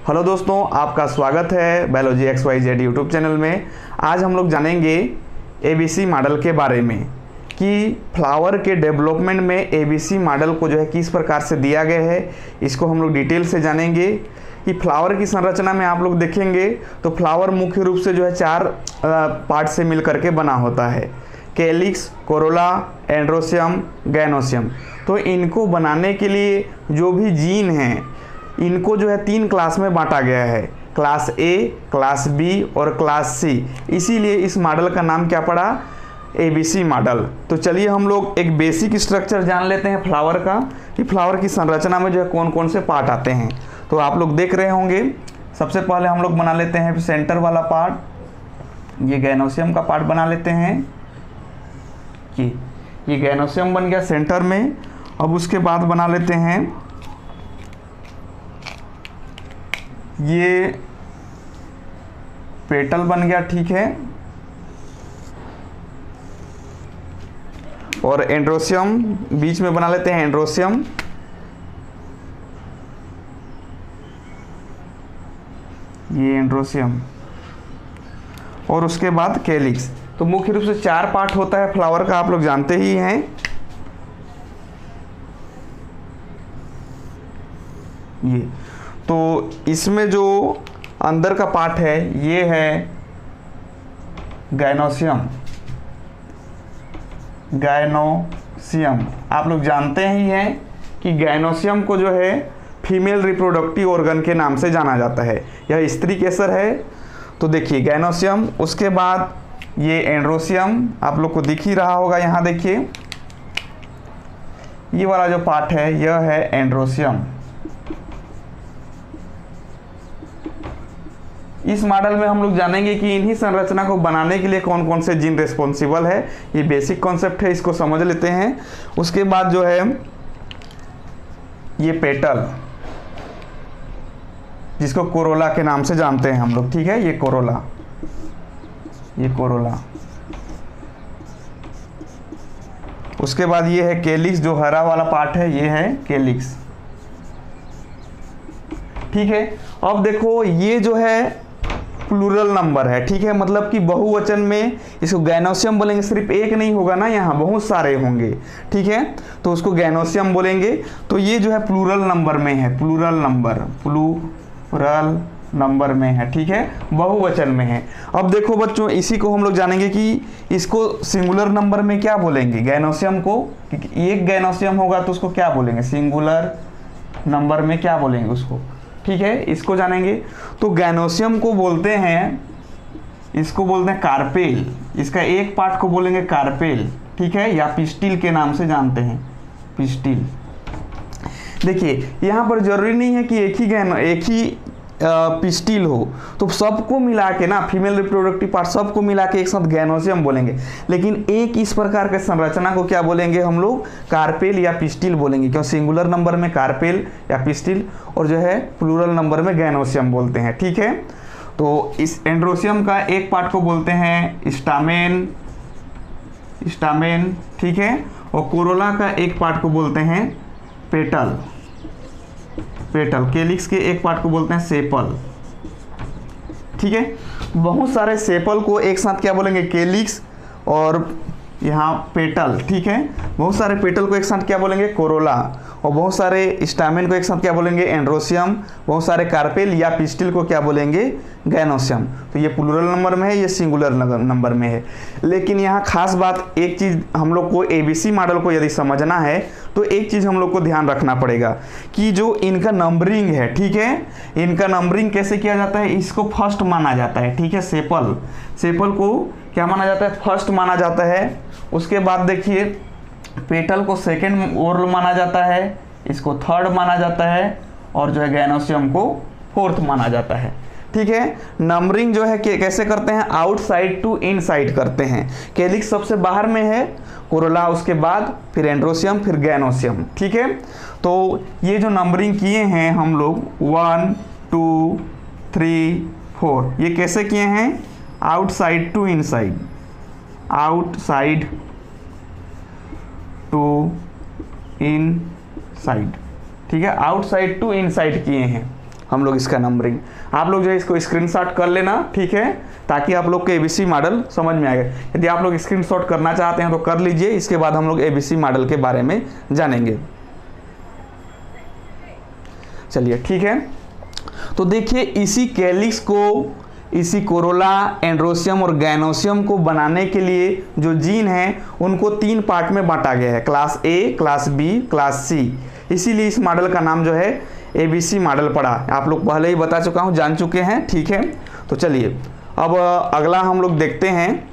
Hello दोस्तों, आपका स्वागत है बायोलॉजी XYZ यूट्यूब चैनल में। आज हम लोग जानेंगे ABC मॉडल के बारे में कि फ्लावर के डेवलपमेंट में ABC मॉडल को जो है किस प्रकार से दिया गया है। इसको हम लोग डिटेल से जानेंगे कि फ्लावर की संरचना में आप लोग देखेंगे तो फ्लावर मुख्य रूप से जो है 4 पार्ट से मिल करके बना होता है: कैलिक्स, कोरोला, एंड्रोसियम, गैनोसियम। तो इनको बनाने के लिए जो भी जीन हैं इनको जो है 3 क्लास में बांटा गया है, क्लास A, क्लास B और क्लास C। इसीलिए इस मॉडल का नाम क्या पड़ा, ABC मॉडल। तो चलिए हम लोग एक बेसिक स्ट्रक्चर जान लेते हैं फ्लावर का कि फ्लावर की संरचना में जो है कौन कौन से पार्ट आते हैं। तो आप लोग देख रहे होंगे, सबसे पहले हम लोग बना लेते हैं सेंटर वाला पार्ट, ये गैनोसियम का पार्ट बना लेते हैं। ये गैनोसियम बन गया सेंटर में। अब उसके बाद बना लेते हैं ये पेटल बन गया, ठीक है। और एंड्रोसियम बीच में बना लेते हैं, एंड्रोसियम। ये एंड्रोसियम। और उसके बाद कैलिक्स। तो मुख्य रूप से 4 पार्ट होता है फ्लावर का, आप लोग जानते ही हैं। ये तो इसमें जो अंदर का पार्ट है ये है गैनोसियम। गैनोसियम आप लोग जानते ही हैं कि गैनोसियम को जो है फीमेल रिप्रोडक्टिव ऑर्गन के नाम से जाना जाता है, यह स्त्री केसर है। तो देखिए गैनोसियम, उसके बाद ये एंड्रोसियम आप लोग को दिख ही रहा होगा, यहाँ देखिए ये वाला जो पार्ट है यह है एंड्रोसियम। इस मॉडल में हम लोग जानेंगे कि इन्हीं संरचना को बनाने के लिए कौन कौन से जीन रिस्पॉन्सिबल है। ये बेसिक कॉन्सेप्ट है, इसको समझ लेते हैं। उसके बाद जो है ये पेटल, जिसको कोरोला के नाम से जानते हैं हम लोग, ठीक है। ये कोरोला, ये कोरोला। उसके बाद ये है कैलिक्स, जो हरा वाला पार्ट है ये है कैलिक्स, ठीक है। अब देखो ये जो है प्लूरल नंबर है, ठीक है, मतलब कि बहुवचन में इसको गैनोसियम बोलेंगे। सिर्फ एक नहीं होगा ना, यहाँ बहुत सारे होंगे, ठीक है, तो उसको गैनोसियम बोलेंगे। तो ये जो है प्लूरल नंबर में है, प्लूरल नंबर में है, ठीक है, बहुवचन में है। अब देखो बच्चों, इसी को हम लोग जानेंगे कि इसको सिंगुलर नंबर में क्या बोलेंगे। गैनोसियम को एक गैनोसियम होगा तो उसको क्या बोलेंगे, सिंगुलर नंबर में क्या बोलेंगे उसको, ठीक है, इसको जानेंगे। तो गैनोसियम को बोलते हैं, इसको बोलते हैं कार्पेल। इसका एक पार्ट को बोलेंगे कार्पेल, ठीक है, या पिस्टिल के नाम से जानते हैं, पिस्टिल। देखिए यहाँ पर जरूरी नहीं है कि एक ही पिस्टिल हो, तो सबको मिला के ना, फीमेल रिप्रोडक्टिव पार्ट सबको मिला के एक साथ गैनोसियम बोलेंगे। लेकिन एक इस प्रकार के संरचना को क्या बोलेंगे हम लोग, कार्पेल या पिस्टिल बोलेंगे, क्यों सिंगुलर नंबर में कार्पेल या पिस्टिल और जो है प्लूरल नंबर में गैनोसियम बोलते हैं, ठीक है। तो इस एंड्रोसियम का एक पार्ट को बोलते हैं स्टामेन, ठीक है। और कोरोला का एक पार्ट को बोलते हैं पेटल। कैलिक्स के एक पार्ट को बोलते हैं सेपल, ठीक है। बहुत सारे सेपल को एक साथ क्या बोलेंगे, कैलिक्स, और यहाँ पेटल, ठीक है। बहुत सारे पेटल को एक साथ क्या बोलेंगे, कोरोला, और बहुत सारे स्टामेन को एक साथ क्या बोलेंगे, एंड्रोसियम। बहुत सारे कार्पेल या पिस्टिल को क्या बोलेंगे, गैनोसियम। तो ये प्लूरल नंबर में है, ये सिंगुलर नंबर में है। लेकिन यहाँ खास बात, एक चीज़ हम लोग को ABC मॉडल को यदि समझना है तो एक चीज़ हम लोग को ध्यान रखना पड़ेगा कि जो इनका नंबरिंग है, ठीक है, इनका नंबरिंग कैसे किया जाता है, इसको फर्स्ट माना जाता है, ठीक है। सेपल को क्या माना जाता है, फर्स्ट माना जाता है। उसके बाद देखिए पेटल को सेकेंड ओरल माना जाता है, इसको थर्ड माना जाता है, और जो है गैनोसियम को फोर्थ माना जाता है, ठीक है। नंबरिंग जो है कैसे करते हैं, आउटसाइड टू इनसाइड करते हैं। कैलिक्स सबसे बाहर में है, कोरोला उसके बाद, फिर एंड्रोसियम, फिर गैनोसियम, ठीक है। तो ये जो नंबरिंग किए हैं हम लोग 1 2 3 4, ये कैसे किए हैं, outside to inside, outside to inside, ठीक है, आउटसाइड टू इनसाइड किए हैं हम लोग इसका नंबरिंग। आप लोग जो है इसको स्क्रीनशॉट कर लेना, ठीक है, ताकि आप लोग के एबीसी मॉडल समझ में आएगा। यदि आप लोग स्क्रीनशॉट करना चाहते हैं तो कर लीजिए, इसके बाद हम लोग एबीसी मॉडल के बारे में जानेंगे। चलिए ठीक है, तो देखिए इसी कैलिक्स को, इसी कोरोला, एंड्रोसियम और गैनोसियम को बनाने के लिए जो जीन हैं उनको 3 पार्ट में बांटा गया है, class A, class B, class C. इसीलिए इस मॉडल का नाम जो है एबीसी मॉडल पड़ा। आप लोग पहले ही बता चुका हूँ, जान चुके हैं, ठीक है। तो चलिए अब अगला हम लोग देखते हैं।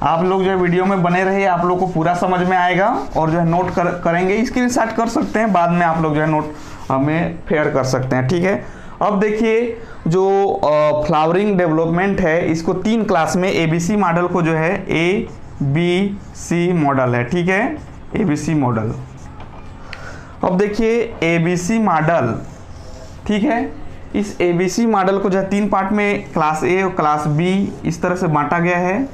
आप लोग जो है वीडियो में बने रहिए, आप लोग को पूरा समझ में आएगा और जो है नोट करेंगे, स्क्रीनशॉट कर सकते हैं, बाद में आप लोग जो है नोट हमें फेयर कर सकते हैं, ठीक है। अब देखिए जो फ्लावरिंग डेवलपमेंट है इसको 3 क्लास में एबीसी मॉडल को जो है ए बी सी मॉडल है, ठीक है, एबीसी मॉडल। अब देखिए एबीसी मॉडल, ठीक है, इस एबीसी मॉडल को जो है 3 पार्ट में क्लास ए और क्लास बी इस तरह से बांटा गया है।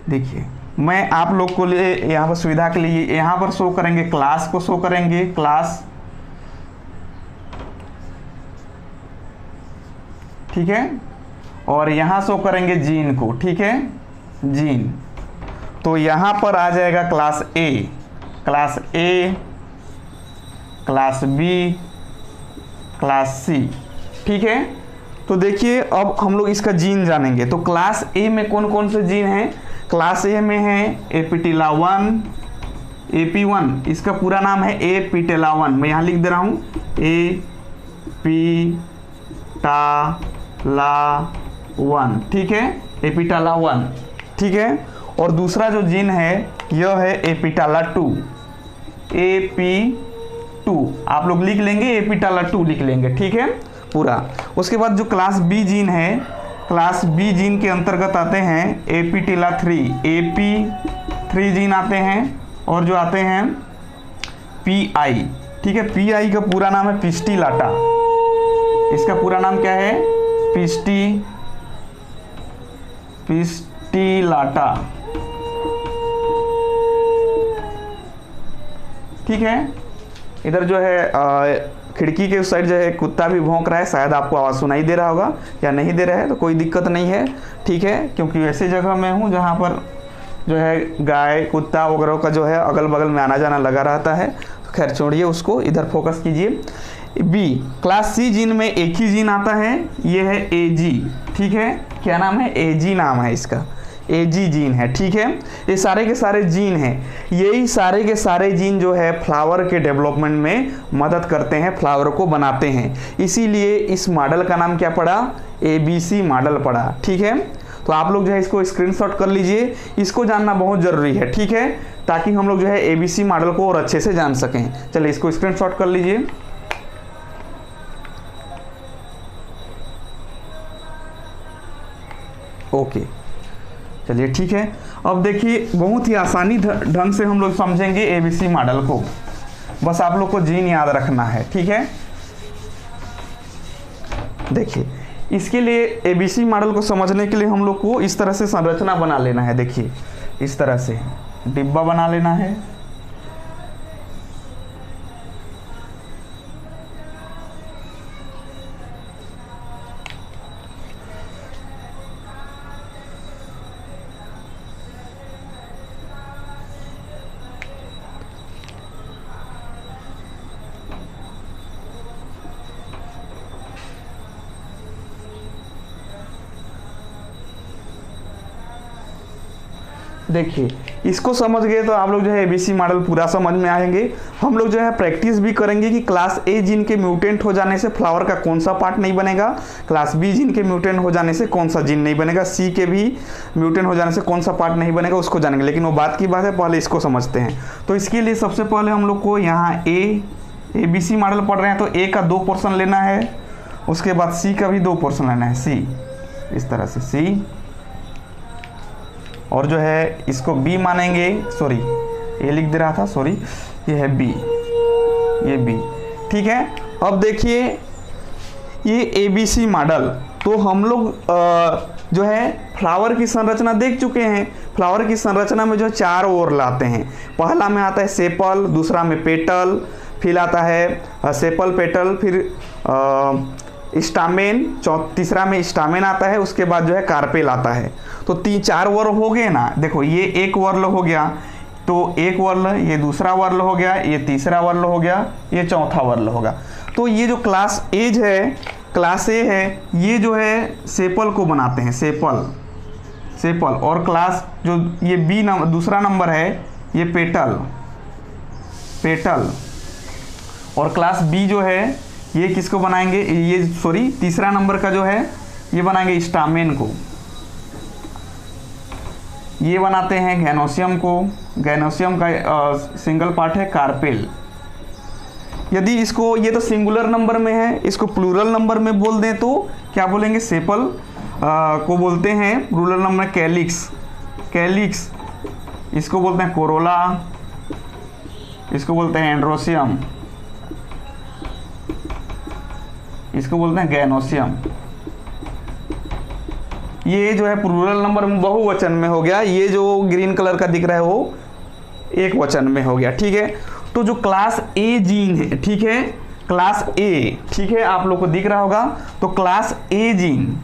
देखिए मैं आप लोग को लिए यहाँ पर सुविधा के लिए यहाँ पर शो करेंगे, क्लास को शो करेंगे, क्लास, ठीक है, और यहाँ शो करेंगे जीन को, ठीक है, जीन। तो यहाँ पर आ जाएगा class A, class A, class B, class C, ठीक है। तो देखिए अब हम लोग इसका जीन जानेंगे। तो क्लास ए में कौन कौन से जीन हैं? क्लास ए में है एपिटिला1, AP1, इसका पूरा नाम है एपिटिला1, मैं यहाँ लिख दे रहा हूँ एपिटाला1, ठीक है, एपिटाला1, ठीक है। और दूसरा जो जीन है यह है एपिटाला2, AP2, आप लोग लिख लेंगे, एपिटाला2 लिख लेंगे, ठीक है, पूरा। उसके बाद जो क्लास बी जीन है, क्लास बी जीन के अंतर्गत आते हैं एपिटिला3, AP3 जीन आते हैं, और जो आते हैं PI, ठीक है, PI का पूरा नाम है पिस्टिलाटा, इसका पूरा नाम क्या है? पिस्टिलाटा, ठीक है। इधर जो है खिड़की के उस साइड जो है कुत्ता भी भौंक रहा है, शायद आपको आवाज़ सुनाई दे रहा होगा या नहीं दे रहा है, तो कोई दिक्कत नहीं है, ठीक है, क्योंकि ऐसे जगह में हूँ जहाँ पर जो है गाय कुत्ता वगैरह का जो है अगल बगल में आना जाना लगा रहता है। तो खैर छोड़िए उसको, इधर फोकस कीजिए। बी क्लास सी जीन में एक ही जीन आता है, ये है AG, ठीक है, क्या नाम है? AG नाम है इसका, AG जीन है, ठीक है। ये सारे के सारे जीन हैं, यही सारे के सारे जीन जो है फ्लावर के डेवलपमेंट में मदद करते हैं, फ्लावर को बनाते हैं। इसीलिए इस मॉडल का नाम क्या पड़ा? ABC मॉडल पड़ा, ठीक है। तो आप लोग जो है इसको स्क्रीनशॉट कर लीजिए, इसको जानना बहुत ज़रूरी है, ठीक है, ताकि हम लोग जो है ABC मॉडल को और अच्छे से जान सकें। चलिए इसको स्क्रीनशॉट कर लीजिए। ओके, चलिए ठीक है। अब देखिए बहुत ही आसानी ढंग से हम लोग समझेंगे ABC मॉडल को, बस आप लोग को जीन याद रखना है, ठीक है। देखिए इसके लिए ABC मॉडल को समझने के लिए हम लोग को इस तरह से संरचना बना लेना है। देखिए इस तरह से डिब्बा बना लेना है, देखिए इसको समझ गए तो आप लोग जो है ABC मॉडल पूरा समझ में आएंगे। हम लोग जो है प्रैक्टिस भी करेंगे कि क्लास A जीन के म्यूटेंट हो जाने से फ्लावर का कौन सा पार्ट नहीं बनेगा, क्लास B जीन के म्यूटेंट हो जाने से कौन सा जीन नहीं बनेगा, C के भी म्यूटेंट हो जाने से कौन सा पार्ट नहीं बनेगा, उसको जानेंगे। लेकिन वो बात की बात है, पहले इसको समझते हैं। तो इसके लिए सबसे पहले हम लोग को यहाँ ABC मॉडल पढ़ रहे हैं तो A का 2 पोर्शन लेना है, उसके बाद C का भी 2 पोर्शन लेना है, C इस तरह से C, और जो है इसको B मानेंगे, सॉरी ये लिख दे रहा था, सॉरी ये है B, ये B, ठीक है। अब देखिए ये ABC मॉडल, तो हम लोग जो है फ्लावर की संरचना देख चुके हैं। फ्लावर की संरचना में जो है 4 ओर लाते हैं। पहला में आता है सेपल, दूसरा में पेटल, फिर आता है सेपल पेटल, फिर स्टामेन, तीसरा में स्टामेन आता है, उसके बाद जो है कार्पेल आता है। तो 4 वर्ल हो गए ना। देखो ये एक वर्ल हो गया, तो एक वर्ल, ये दूसरा वर्ल हो गया, ये तीसरा वर्ल हो गया, ये चौथा वर्ल होगा। तो ये जो क्लास एज है, क्लास ए है, ये जो है सेपल को बनाते हैं, सेपल। और क्लास जो ये बी दूसरा नंबर है, ये पेटल। और क्लास बी जो है ये किसको बनाएंगे, ये सॉरी तीसरा नंबर का जो है ये बनाएंगे स्टामेन को। ये बनाते हैं गैनोसियम को। गैनोसियम का सिंगल पार्ट है कार्पेल। यदि इसको, ये तो सिंगुलर नंबर में है, इसको प्लूरल नंबर में बोल दें तो क्या बोलेंगे, सेपल को बोलते हैं प्लूरल नंबर कैलिक्स। इसको बोलते हैं कोरोला, इसको बोलते हैं एंड्रोसियम, इसको बोलते हैं गैनोसियम। ये जो है प्लूरल नंबर में बहुवचन में हो गया। ये जो ग्रीन कलर का दिख रहा है वो एक वचन में हो गया। ठीक है, तो जो क्लास ए जीन है, ठीक है, क्लास ए, ठीक है, आप लोग को दिख रहा होगा। तो क्लास ए जीन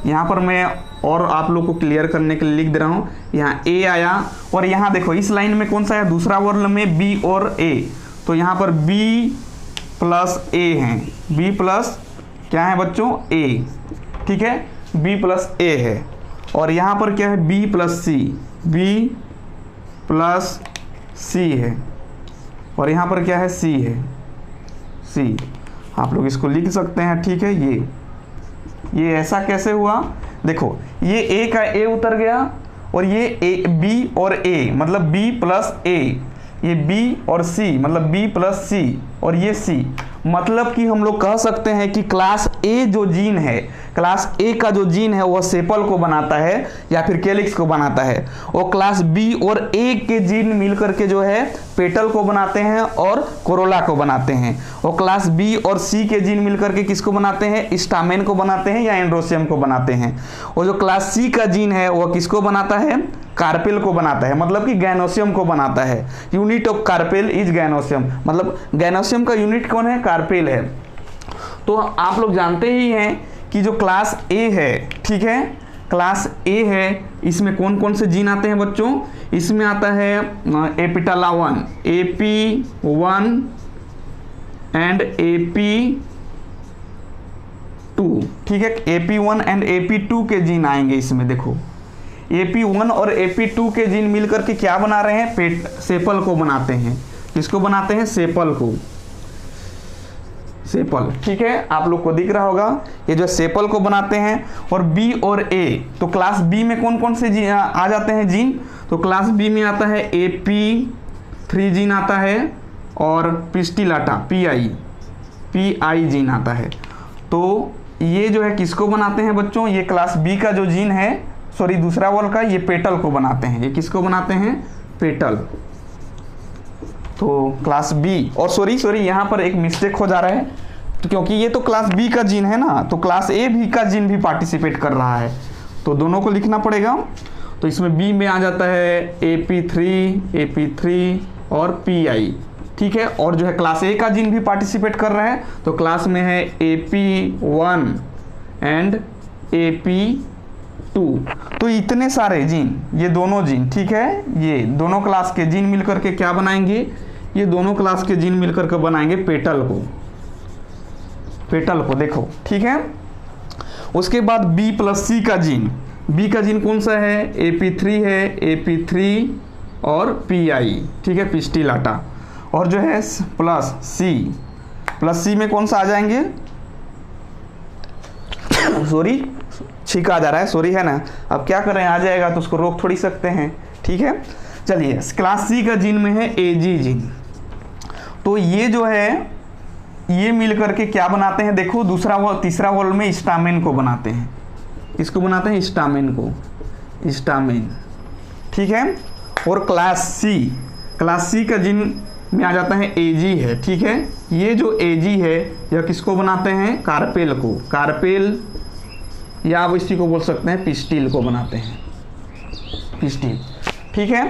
यहाँ पर मैं और आप लोग को क्लियर करने के लिए लिख दे रहा हूँ। यहाँ ए आया, और यहाँ देखो इस लाइन में कौन सा है, दूसरा वर्ल में बी और ए। तो यहाँ पर बी प्लस ए है, बी प्लस क्या है बच्चों, ए। ठीक है, बी प्लस ए है। और यहाँ पर क्या है, बी प्लस सी, बी प्लस सी है। और यहाँ पर क्या है, सी है, सी। आप लोग इसको लिख सकते हैं। ठीक है, ये ऐसा कैसे हुआ, देखो ये ए का ए उतर गया, और ये ए, बी और ए मतलब बी प्लस ए, ये बी और सी मतलब बी प्लस सी, और ये सी। मतलब कि हम लोग कह सकते हैं कि क्लास ए जो जीन है, क्लास ए का जो जीन है वह सेपल को बनाता है या फिर कैलिक्स को बनाता है। और क्लास बी और ए के जीन मिलकर के जो है पेटल को बनाते हैं और कोरोला को बनाते हैं। और क्लास बी और सी के जीन मिलकर के किसको बनाते हैं, स्टामेन को बनाते हैं या एंड्रोसियम को बनाते हैं। और जो क्लास सी का जीन है वह किसको बनाता है, कार्पेल को बनाता है, मतलब कि गैनोसियम को बनाता है। Unit of carpel is gynoecium, मतलब गैनोसियम का यूनिट कौन है, कार्पेल है। तो आप लोग जानते ही हैं कि जो क्लास ए है, ठीक है, क्लास ए है, इसमें कौन कौन से जीन आते हैं बच्चों, इसमें आता है एपिटाला1, AP1 एंड AP2। ठीक है, AP1 एंड AP2 के जीन आएंगे इसमें। देखो AP1 और AP2 के जीन मिलकर के क्या बना रहे हैं, सेपल को बनाते हैं। किसको बनाते हैं, सेपल को, सेपल। ठीक है, आप लोग को दिख रहा होगा ये जो सेपल को बनाते हैं। और बी और ए, तो क्लास बी में कौन कौन से जीन आ जाते हैं जीन, तो क्लास बी में आता है AP3 जीन आता है, और पिस्टिलाटा PI जीन आता है। तो ये जो है किसको बनाते हैं बच्चों, ये क्लास बी का जो जीन है, सॉरी दूसरा वर्ल का, ये पेटल को बनाते हैं। ये किसको बनाते हैं, पेटल। तो क्लास बी, और सॉरी यहाँ पर एक मिस्टेक हो जा रहा है, तो क्योंकि ये तो क्लास बी का जीन है ना, तो क्लास ए भी का जीन भी पार्टिसिपेट कर रहा है, तो दोनों को लिखना पड़ेगा। तो इसमें बी में आ जाता है AP3 और PI। ठीक है, और जो है क्लास ए का जीन भी पार्टिसिपेट कर रहा है, तो क्लास में है AP1 एंड AP2। तो इतने सारे जीन, ये दोनों जीन, ठीक है, ये दोनों क्लास के जीन मिलकर के क्या बनाएंगे, ये दोनों क्लास के जीन मिलकर के बनाएंगे पेटल को, पेटल को। देखो ठीक है, उसके बाद बी प्लस सी का जीन, बी का जीन कौन सा है, AP3 है, AP3 और PI। ठीक है, पिस्टिलाटा। और जो है प्लस सी में कौन सा आ जाएंगे, सॉरी छींका जा रहा है, सॉरी है ना, अब क्या करें, आ जाएगा तो उसको रोक थोड़ी सकते हैं। ठीक है, चलिए क्लास सी का जीन में है AG जीन। तो ये जो है ये मिल करके क्या बनाते हैं, देखो तीसरा वर्ल में स्टामेन को बनाते हैं। इसको बनाते हैं स्टामेन को, स्टामेन। ठीक है, और क्लास सी का जीन में आ जाता है AG है। ठीक है, ये जो AG है यह किसको बनाते हैं, कार्पेल को, कार्पेल या आप इसी को बोल सकते हैं पिस्टिल को बनाते हैं, पिस्टिल। ठीक है,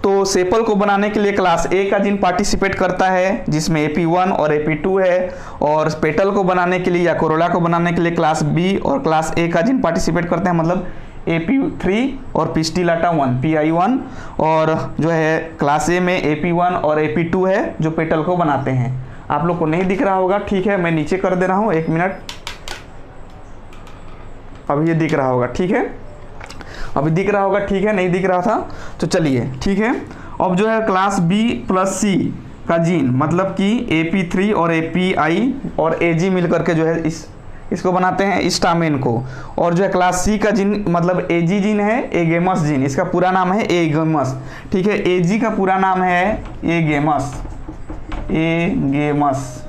तो सेपल को बनाने के लिए क्लास ए का जीन पार्टिसिपेट करता है जिसमें AP1 और AP2 है, और पेटल को बनाने के लिए या कोरोला को बनाने के लिए क्लास बी और क्लास ए का जीन पार्टिसिपेट करते हैं, मतलब AP3 और पिस्टिलाटा 1 PI1, और जो है क्लास ए में AP1 और AP2 है जो पेटल को बनाते हैं। आप लोग को नहीं दिख रहा होगा, ठीक है, मैं नीचे कर दे रहा हूँ, 1 मिनट। अब ये दिख रहा होगा, ठीक है, अभी दिख रहा होगा, ठीक है, नहीं दिख रहा था तो चलिए, ठीक है। अब जो है क्लास बी प्लस सी का जीन, मतलब कि AP3 और API और AG मिल करके जो है इसको बनाते हैं स्टामेन को, और जो है क्लास सी का जीन मतलब AG जीन है एगेमस जीन, इसका पूरा नाम है एगेमस, ठीक है। AG का पूरा नाम है एगेमस, एगेमस,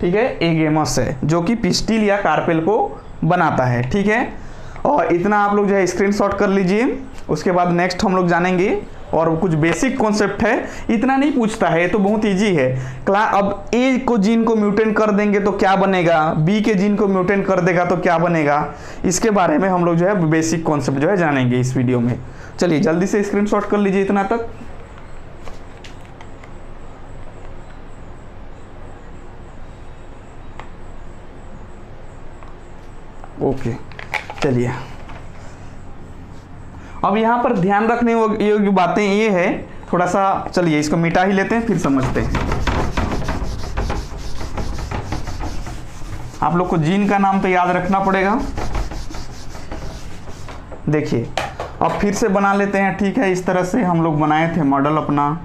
ठीक है, एगेमस है जो कि पिस्टिल या कार्पेल को बनाता है, ठीक है। और इतना आप लोग जो है स्क्रीनशॉट कर लीजिए, उसके बाद नेक्स्ट हम लोग जानेंगे और कुछ बेसिक कॉन्सेप्ट है, इतना नहीं पूछता है, तो बहुत इजी है। अब ए को जीन को म्यूटेंट कर देंगे तो क्या बनेगा, बी के जीन को म्यूटेंट कर देगा तो क्या बनेगा, इसके बारे में हम लोग जो है बेसिक कॉन्सेप्ट जो है जानेंगे इस वीडियो में। चलिए जल्दी से स्क्रीनशॉट कर लीजिए इतना तक। ओके, चलिए अब यहाँ पर ध्यान रखने योग्य बातें ये है, थोड़ा सा चलिए इसको मिटा ही लेते हैं फिर समझते हैं। आप लोग को जीन का नाम तो याद रखना पड़ेगा। देखिए अब फिर से बना लेते हैं, ठीक है, इस तरह से हम लोग बनाए थे मॉडल अपना।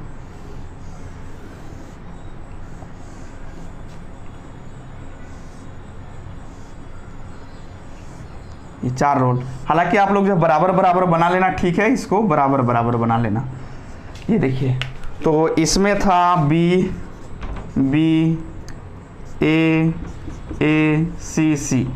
ये 4 रोल, हालांकि आप लोग जो बराबर बराबर बना लेना, ठीक है, इसको बराबर बराबर बना लेना। ये देखिए, तो इसमें था बी बी ए ए सी सी।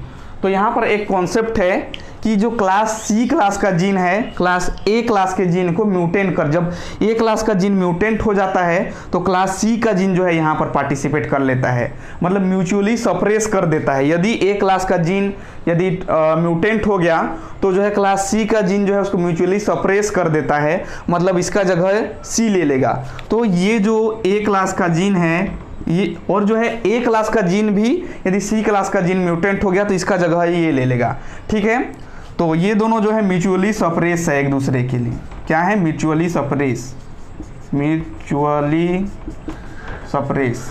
तो यहाँ पर एक कॉन्सेप्ट है कि जो क्लास सी क्लास का जीन है क्लास ए क्लास के जीन को म्यूटेंट कर, जब ए क्लास का जीन म्यूटेंट हो जाता है तो क्लास सी का जीन जो है यहाँ पर पार्टिसिपेट कर लेता है, मतलब म्यूचुअली सप्रेस कर देता है। यदि ए क्लास का जीन यदि म्यूटेंट हो गया तो जो है क्लास सी का जीन जो है उसको म्यूचुअली सप्रेस कर देता है, मतलब इसका जगह सी ले लेगा। तो ये जो ए क्लास का जीन है ये, और जो है ए क्लास का जीन भी यदि सी क्लास का जीन म्यूटेंट हो गया तो इसका जगह ये ले लेगा, ठीक है। तो ये दोनों जो है म्यूचुअली सप्रेस है एक दूसरे के लिए। क्या है? Mutually suppress, mutually suppress.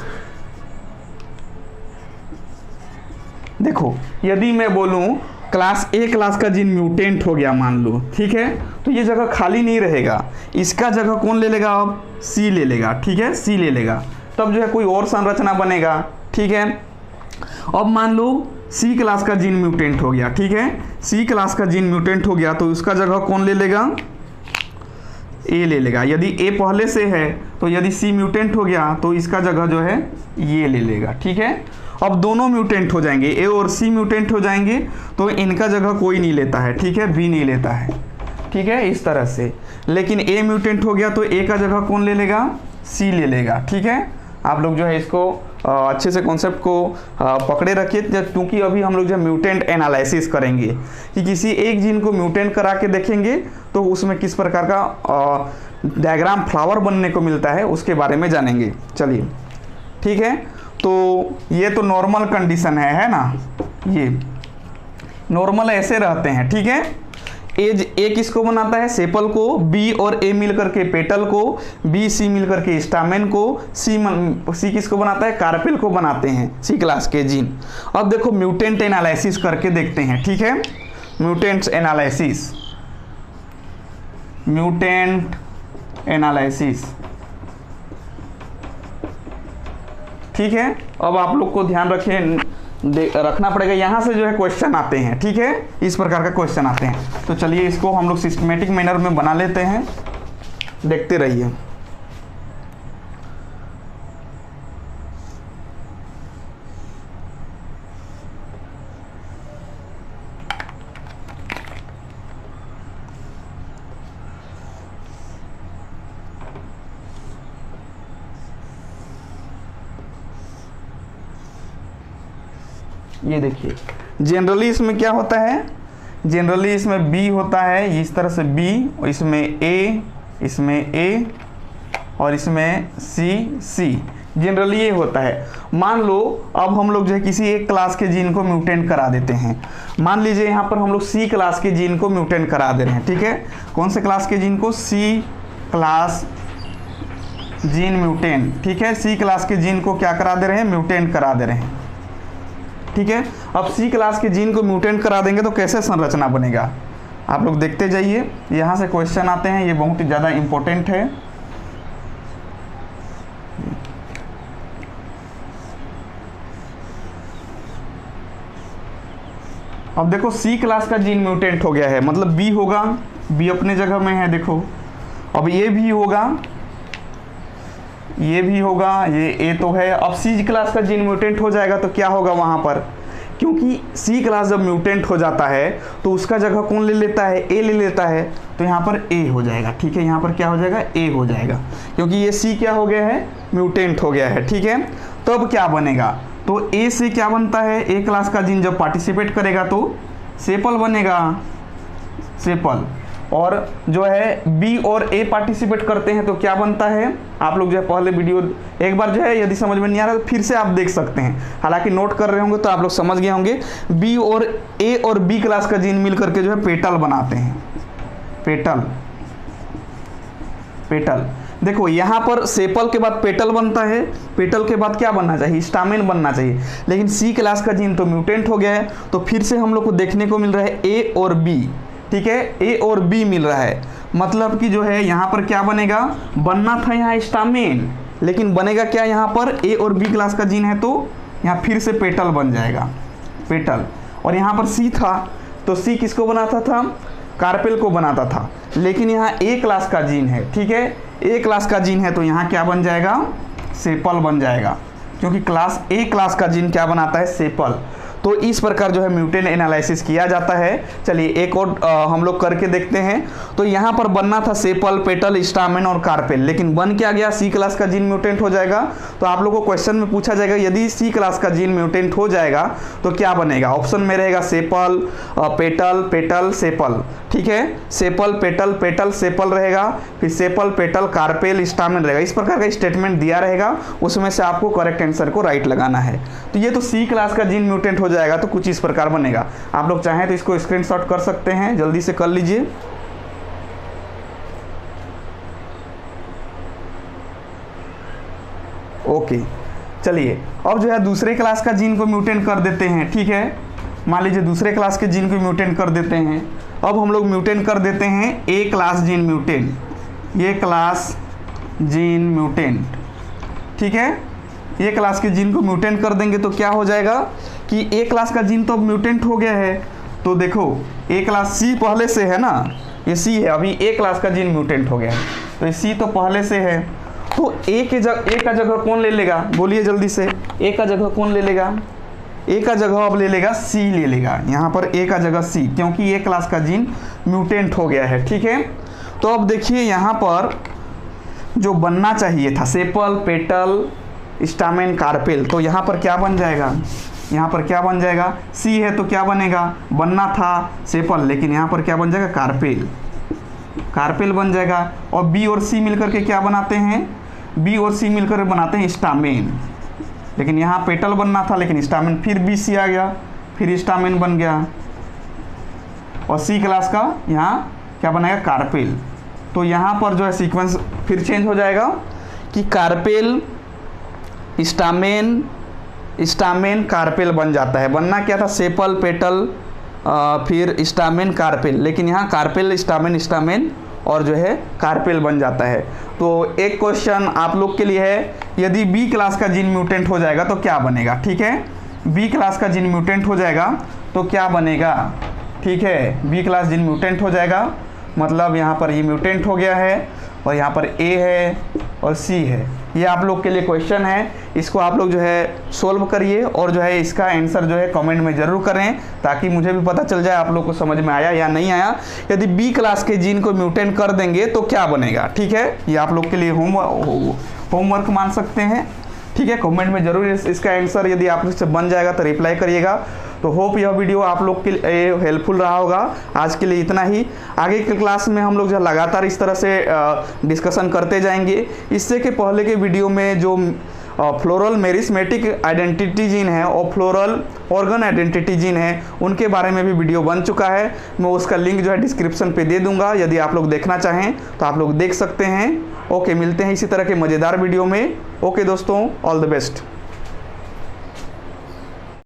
देखो यदि मैं बोलूं क्लास ए क्लास का जीन म्यूटेंट हो गया मान लो, ठीक है, तो ये जगह खाली नहीं रहेगा, इसका जगह कौन ले लेगा? अब सी ले लेगा, ठीक है, सी ले लेगा, तब जो है कोई और संरचना बनेगा, ठीक है। अब मान लो सी क्लास का जीन म्यूटेंट हो गया, ठीक है, सी क्लास का जीन म्यूटेंट हो गया तो उसका जगह कौन ले लेगा? ए ले लेगा। यदि ए पहले से है तो यदि सी म्यूटेंट हो गया तो इसका जगह जो है ये ले लेगा, ठीक है। अब दोनों म्यूटेंट हो जाएंगे, ए और सी म्यूटेंट हो जाएंगे तो इनका जगह कोई नहीं लेता है, ठीक है, बी नहीं लेता है, ठीक है, इस तरह से। लेकिन ए म्यूटेंट हो गया तो ए का जगह कौन ले लेगा? सी ले लेगा, ठीक है। आप लोग जो है इसको अच्छे से कॉन्सेप्ट को पकड़े रखिए, क्योंकि अभी हम लोग जो म्यूटेंट एनालिसिस करेंगे कि किसी एक जीन को म्यूटेंट करा के देखेंगे तो उसमें किस प्रकार का डायग्राम फ्लावर बनने को मिलता है उसके बारे में जानेंगे। चलिए ठीक है, तो ये तो नॉर्मल कंडीशन है ना, ये नॉर्मल ऐसे रहते हैं, ठीक है। ए किसको बनाता है? सेपल को। बी और ए मिलकर के पेटल को, बी सी मिलकर के स्टामेन को, सी किसको बनाता है? कार्पेल को बनाते हैं सी क्लास के जीन। अब देखो म्यूटेंट एनालिसिस करके देखते हैं, ठीक है, म्यूटेंट एनालिसिस, म्यूटेंट एनालिसिस, ठीक है। अब आप लोग को ध्यान रखना पड़ेगा, यहाँ से जो है क्वेश्चन आते हैं, ठीक है, इस प्रकार का क्वेश्चन आते हैं। तो चलिए इसको हम लोग सिस्टमेटिक मैनर में बना लेते हैं, देखते रहिए। ये देखिए जनरली इसमें क्या होता है जनरली इसमें बी होता है, इस तरह से बी, और इसमें ए, इसमें ए, और इसमें सी, सी, जनरली ये होता है। मान लो अब हम लोग जो है किसी एक क्लास के जीन को म्यूटेंट करा देते हैं। मान लीजिए यहाँ पर हम लोग सी क्लास के जीन को म्यूटेंट करा दे रहे हैं, ठीक है। कौन से क्लास के जीन को? सी क्लास जीन म्यूटेंट, ठीक है। सी क्लास के जीन को क्या करा दे रहे हैं? म्यूटेंट करा दे रहे हैं, ठीक है। अब सी क्लास के जीन को म्यूटेंट करा देंगे तो कैसे संरचना बनेगा, आप लोग देखते जाइए। यहाँ से क्वेश्चन आते हैं, ये बहुत ही ज़्यादा इंपॉर्टेंट है। अब देखो सी क्लास का जीन म्यूटेंट हो गया है, मतलब बी होगा, बी अपने जगह में है, देखो। अब ये भी होगा, ये भी होगा, ये ए तो है। अब सी क्लास का जीन म्यूटेंट हो जाएगा तो क्या होगा वहाँ पर? क्योंकि सी क्लास जब म्यूटेंट हो जाता है तो उसका जगह कौन ले लेता है? ए ले लेता है, तो यहाँ पर ए हो जाएगा, ठीक है। यहाँ पर क्या हो जाएगा? ए हो जाएगा, क्योंकि ये सी क्या हो गया है? म्यूटेंट हो गया है, ठीक है। तो अब क्या बनेगा? तो ए से क्या बनता है? ए क्लास का जीन जब पार्टिसिपेट करेगा तो सेपल बनेगा, सेपल। और जो है बी और ए पार्टिसिपेट करते हैं तो क्या बनता है? आप लोग जो है पहले वीडियो एक बार जो है यदि समझ में नहीं आ रहा तो फिर से आप देख सकते हैं, हालांकि नोट कर रहे होंगे तो आप लोग समझ गए होंगे। बी और ए और बी क्लास का जीन मिल करके जो है पेटल बनाते हैं, पेटल, पेटल। देखो यहाँ पर सेपल के बाद पेटल बनता है, पेटल के बाद क्या बनना चाहिए? स्टामेन बनना चाहिए। लेकिन सी क्लास का जीन तो म्यूटेंट हो गया है, तो फिर से हम लोग को देखने को मिल रहा है ए और बी, ठीक है। ए और बी मिल रहा है, मतलब कि जो है यहाँ पर क्या बनेगा? बनना था यहाँ स्टामेन, लेकिन बनेगा क्या यहाँ पर? ए और बी क्लास का जीन है तो यहाँ फिर से पेटल बन जाएगा, पेटल। और यहाँ पर सी था तो सी किसको बनाता था? कार्पेल को बनाता था। लेकिन यहाँ ए क्लास का जीन है, ठीक है, ए क्लास का जीन है तो यहाँ क्या बन जाएगा? सेपल बन जाएगा, क्योंकि क्लास ए क्लास का जीन क्या बनाता है? सेपल। तो इस प्रकार जो है म्यूटेंट एनालिसिस किया जाता है। चलिए एक और हम लोग करके देखते हैं। तो यहाँ पर बनना था सेपल, पेटल, स्टामेन और कार्पेल, लेकिन बन क्या गया? सी क्लास का जीन म्यूटेंट हो जाएगा। तो आप लोगों को क्वेश्चन में पूछा जाएगा यदि सी क्लास का जीन म्यूटेंट हो जाएगा तो क्या बनेगा? ऑप्शन में रहेगा सेपल, पेटल, पेटल, सेपल, ठीक है। सेपल, पेटल, पेटल, सेपल रहेगा, फिर सेपल, पेटल, कार्पेल, स्टामेन रहेगा। इस प्रकार का स्टेटमेंट दिया रहेगा, उसमें से आपको करेक्ट आंसर को राइट लगाना है। तो ये तो सी क्लास का जीन म्यूटेंट हो जाएगा तो कुछ इस प्रकार बनेगा। आप लोग चाहें तो इसको स्क्रीनशॉट कर सकते हैं, जल्दी से कर लीजिए। ओके, चलिए अब जो है दूसरे क्लास का जीन को म्यूटेंट कर देते हैं, ठीक है। मान लीजिए दूसरे क्लास के जीन को म्यूटेंट कर देते हैं। अब हम लोग म्यूटेंट कर देते हैं ए क्लास जीन म्यूटेंट, ये क्लास जीन म्यूटेंट, ठीक है। ए क्लास के जीन को म्यूटेंट कर देंगे तो क्या हो जाएगा कि ए क्लास का जीन तो अब म्यूटेंट हो गया है। तो देखो ए क्लास सी पहले से है ना, ये सी है, अभी ए क्लास का जीन म्यूटेंट हो गया है तो ये सी तो पहले से है। तो ए का जगह कौन ले लेगा? बोलिए जल्दी से, ए का जगह कौन ले लेगा? ए का जगह अब ले लेगा सी, ले लेगा यहाँ पर ए का जगह सी, क्योंकि ए क्लास का जीन म्यूटेंट हो गया है, ठीक है। तो अब देखिए यहाँ पर जो बनना चाहिए था सेपल, पेटल, स्टामेन, कार्पेल, तो यहाँ पर क्या बन जाएगा? यहाँ पर क्या बन जाएगा? सी है तो क्या बनेगा? बनना था सेपल, लेकिन यहाँ पर क्या बन जाएगा? कार्पेल, कार्पेल बन जाएगा। और बी और सी मिलकर के क्या बनाते हैं? बी और सी मिलकर बनाते हैं स्टामेन, लेकिन यहाँ पेटल बनना था लेकिन स्टामेन, फिर बी सी आ गया, फिर स्टामेन बन गया। और सी क्लास का यहाँ क्या बनाएगा? कार्पेल। तो यहाँ पर जो है सीक्वेंस फिर चेंज हो जाएगा कि कार्पेल, स्टामेन, स्टामेन, कार्पेल बन जाता है। बनना क्या था? सेपल, पेटल, फिर स्टामेन, कार्पेल, लेकिन यहाँ कार्पेल, स्टामेन, स्टामेन और जो है कार्पेल बन जाता है। तो एक क्वेश्चन आप लोग के लिए है, यदि बी क्लास का जीन म्यूटेंट हो जाएगा तो क्या बनेगा? ठीक है, बी क्लास का जीन म्यूटेंट हो जाएगा तो क्या बनेगा? ठीक है, बी क्लास जीन म्यूटेंट हो जाएगा, मतलब यहाँ पर ये म्यूटेंट हो गया है और यहाँ पर ए है और सी है। ये आप लोग के लिए क्वेश्चन है, इसको आप लोग जो है सोल्व करिए और जो है इसका आंसर जो है कमेंट में ज़रूर करें, ताकि मुझे भी पता चल जाए आप लोग को समझ में आया या नहीं आया। यदि बी क्लास के जीन को म्यूटेंट कर देंगे तो क्या बनेगा? ठीक है, ये आप लोग के लिए होमवर्क मान सकते हैं। ठीक है, कमेंट में ज़रूर इसका आंसर यदि आप से बन जाएगा तो रिप्लाई करिएगा। तो होप यह वीडियो आप लोग के लिए हेल्पफुल रहा होगा। आज के लिए इतना ही। आगे के क्लास में हम लोग जो लगातार इस तरह से डिस्कशन करते जाएंगे। इससे के पहले के वीडियो में जो फ्लोरल मेरिस्मेटिक आइडेंटिटी जीन है और फ्लोरल ऑर्गन आइडेंटिटी जीन है, उनके बारे में भी वीडियो बन चुका है। मैं उसका लिंक जो है डिस्क्रिप्शन पे दे दूंगा, यदि आप लोग देखना चाहें तो आप लोग देख सकते हैं। ओके, मिलते हैं इसी तरह के मज़ेदार वीडियो में। ओके दोस्तों, ऑल द बेस्ट।